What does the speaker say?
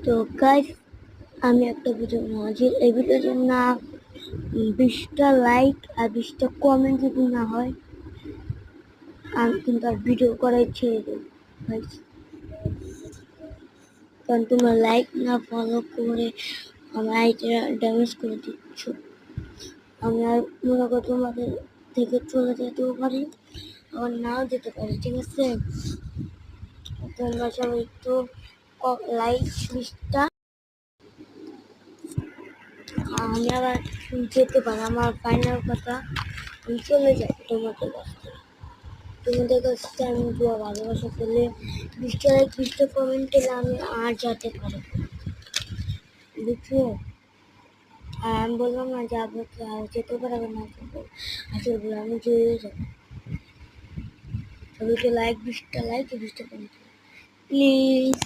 তো গাইস, আমি একটা ভিডিও হাজির। এই ভিডিওর জন্য 20টা লাইক আর 20টা কমেন্ট যদি না হয়, আমি কিন্তু আর ভিডিও করাই ছেড়ে দেব গাইস। কারণ তোমরা লাইক না ফলো করে আমার আইডিটা ড্যামেজ করে দিচ্ছ। আমি আর মনে করো তোমাদের থেকে চলে যেতেও পারি, আবার নাও যেতে পারি, ঠিক আছে? তোমরা সবাই একটু লাইক 20টা। আমি আবার যেতে পারি, আমার ফাইনাল কথা, আমি চলে যাই তোমাদের কাছ থেকে। তোমাদের কাছ থেকে আমি দোয়া ভালোবাসা পেলে 20টা লাইক 20টা কমেন্ট পেলে আমি আর যেতে পারি, বুঝছো? আর আমি বললাম না যাবো, আর যেতে পারবো না, আসলে বলে আমি চলে যাবো। সবাইকে লাইক 20টা লাইক 20টা কমেন্ট প্লিজ।